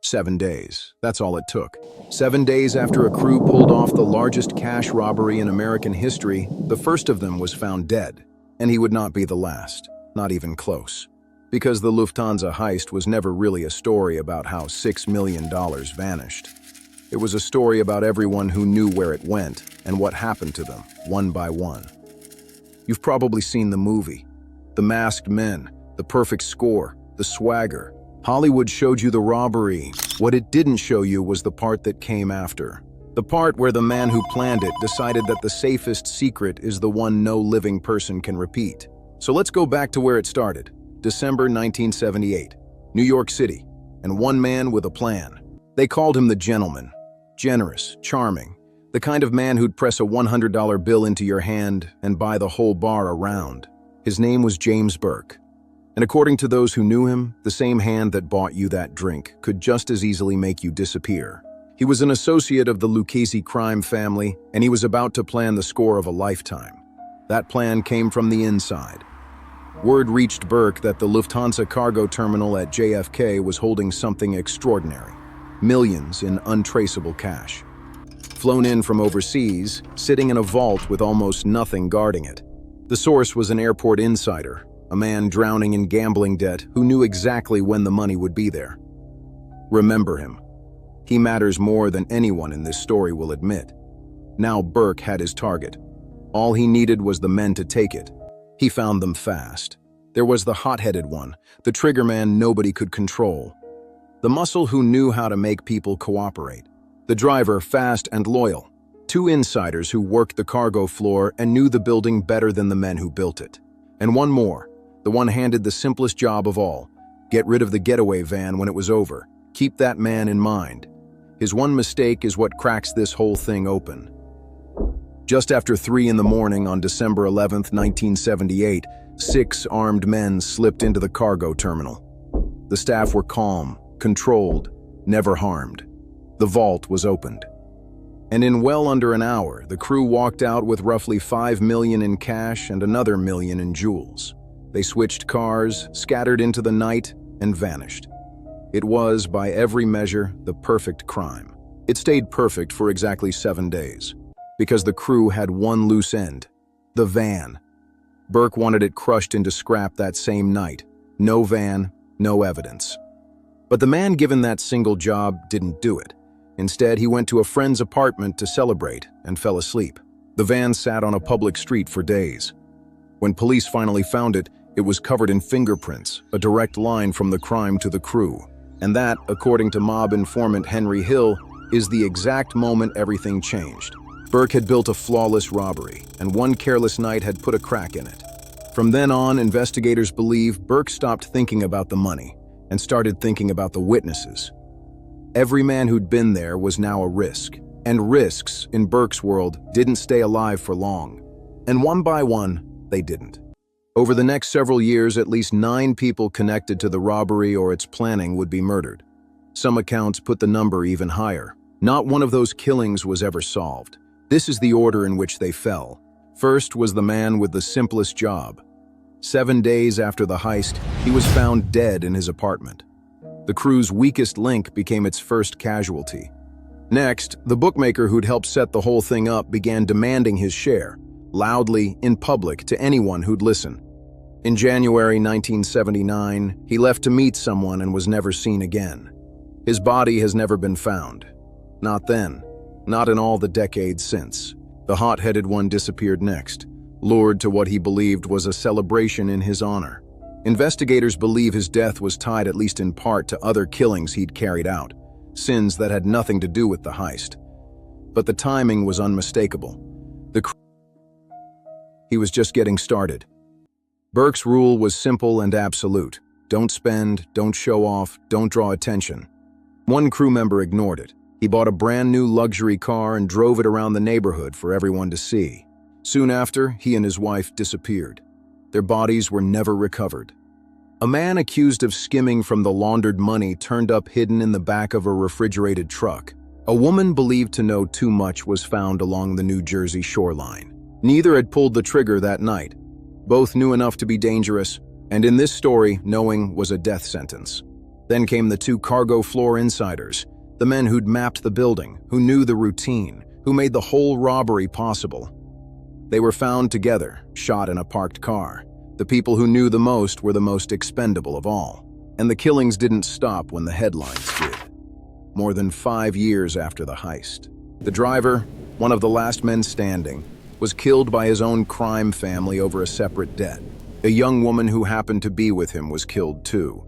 7 days. That's all it took. 7 days after a crew pulled off the largest cash robbery in American history, the first of them was found dead. And he would not be the last, not even close. Because the Lufthansa heist was never really a story about how $6 million vanished. It was a story about everyone who knew where it went and what happened to them, one by one. You've probably seen the movie. The masked men, the perfect score, the swagger. Hollywood showed you the robbery. What it didn't show you was the part that came after. The part where the man who planned it decided that the safest secret is the one no living person can repeat. So let's go back to where it started. December 1978, New York City, and one man with a plan. They called him the gentleman. Generous, charming, the kind of man who'd press a $100 bill into your hand and buy the whole bar around. His name was James Burke. And according to those who knew him, the same hand that bought you that drink could just as easily make you disappear. He was an associate of the Lucchese crime family, and he was about to plan the score of a lifetime. That plan came from the inside. Word reached Burke that the Lufthansa cargo terminal at JFK was holding something extraordinary. Millions in untraceable cash. Flown in from overseas, sitting in a vault with almost nothing guarding it. The source was an airport insider, a man drowning in gambling debt who knew exactly when the money would be there. Remember him. He matters more than anyone in this story will admit. Now Burke had his target. All he needed was the men to take it. He found them fast. There was the hot-headed one, the trigger man nobody could control. The muscle who knew how to make people cooperate. The driver fast and loyal. Two insiders who worked the cargo floor and knew the building better than the men who built it. And one more, the one handed the simplest job of all. Get rid of the getaway van when it was over. Keep that man in mind. His one mistake is what cracks this whole thing open. Just after 3 in the morning on December 11th, 1978, 6 armed men slipped into the cargo terminal. The staff were calm, controlled, never harmed. The vault was opened. And in well under an hour, the crew walked out with roughly $5 million in cash and another $1 million in jewels. They switched cars, scattered into the night, and vanished. It was, by every measure, the perfect crime. It stayed perfect for exactly 7 days. Because the crew had one loose end, the van. Burke wanted it crushed into scrap that same night. No van, no evidence. But the man given that single job didn't do it. Instead, he went to a friend's apartment to celebrate and fell asleep. The van sat on a public street for days. When police finally found it, it was covered in fingerprints, a direct line from the crime to the crew. And that, according to mob informant Henry Hill, is the exact moment everything changed. Burke had built a flawless robbery, and one careless night had put a crack in it. From then on, investigators believe Burke stopped thinking about the money and started thinking about the witnesses. Every man who'd been there was now a risk, and risks, in Burke's world, didn't stay alive for long. And one by one, they didn't. Over the next several years, at least 9 people connected to the robbery or its planning would be murdered. Some accounts put the number even higher. Not one of those killings was ever solved. This is the order in which they fell. First was the man with the simplest job. 7 days after the heist, he was found dead in his apartment. The crew's weakest link became its first casualty. Next, the bookmaker who'd helped set the whole thing up began demanding his share, loudly, in public, to anyone who'd listen. In January 1979, he left to meet someone and was never seen again. His body has never been found. Not then. Not in all the decades since. The hot-headed one disappeared next, lured to what he believed was a celebration in his honor. Investigators believe his death was tied at least in part to other killings he'd carried out, sins that had nothing to do with the heist. But the timing was unmistakable. He was just getting started. Burke's rule was simple and absolute. Don't spend, don't show off, don't draw attention. One crew member ignored it. He bought a brand new luxury car and drove it around the neighborhood for everyone to see. Soon after, he and his wife disappeared. Their bodies were never recovered. A man accused of skimming from the laundered money turned up hidden in the back of a refrigerated truck. A woman believed to know too much was found along the New Jersey shoreline. Neither had pulled the trigger that night. Both knew enough to be dangerous, and in this story, knowing was a death sentence. Then came the two cargo floor insiders, the men who'd mapped the building, who knew the routine, who made the whole robbery possible. They were found together, shot in a parked car. The people who knew the most were the most expendable of all. And the killings didn't stop when the headlines did. More than 5 years after the heist, the driver, one of the last men standing, was killed by his own crime family over a separate debt. A young woman who happened to be with him was killed too.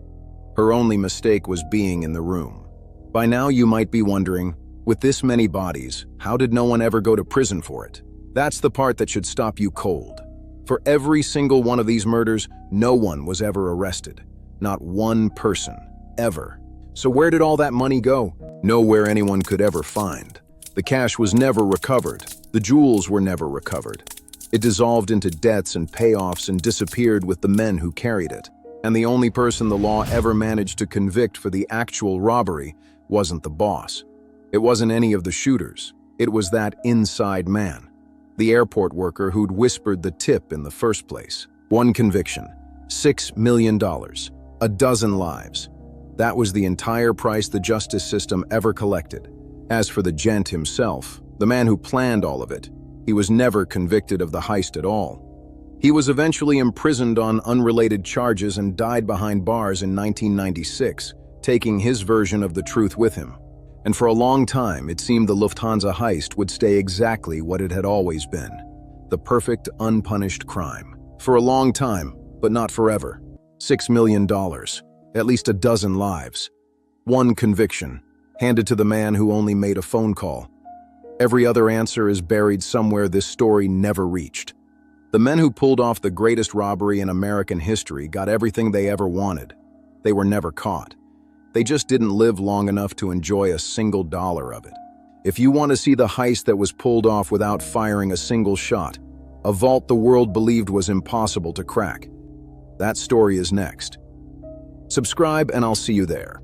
Her only mistake was being in the room. By now you might be wondering, with this many bodies, how did no one ever go to prison for it? That's the part that should stop you cold. For every single one of these murders, no one was ever arrested. Not one person, ever. So where did all that money go? Nowhere anyone could ever find. The cash was never recovered. The jewels were never recovered. It dissolved into debts and payoffs and disappeared with the men who carried it. And the only person the law ever managed to convict for the actual robbery wasn't the boss. It wasn't any of the shooters. It was that inside man, the airport worker who'd whispered the tip in the first place. One conviction, $6 million, a dozen lives. That was the entire price the justice system ever collected. As for the gent himself, the man who planned all of it, he was never convicted of the heist at all. He was eventually imprisoned on unrelated charges and died behind bars in 1996, taking his version of the truth with him. And for a long time, it seemed the Lufthansa heist would stay exactly what it had always been, the perfect, unpunished crime. For a long time, but not forever. $6 million, at least a dozen lives. One conviction, handed to the man who only made a phone call. Every other answer is buried somewhere this story never reached. The men who pulled off the greatest robbery in American history got everything they ever wanted. They were never caught. They just didn't live long enough to enjoy a single dollar of it. If you want to see the heist that was pulled off without firing a single shot, a vault the world believed was impossible to crack, that story is next. Subscribe and I'll see you there.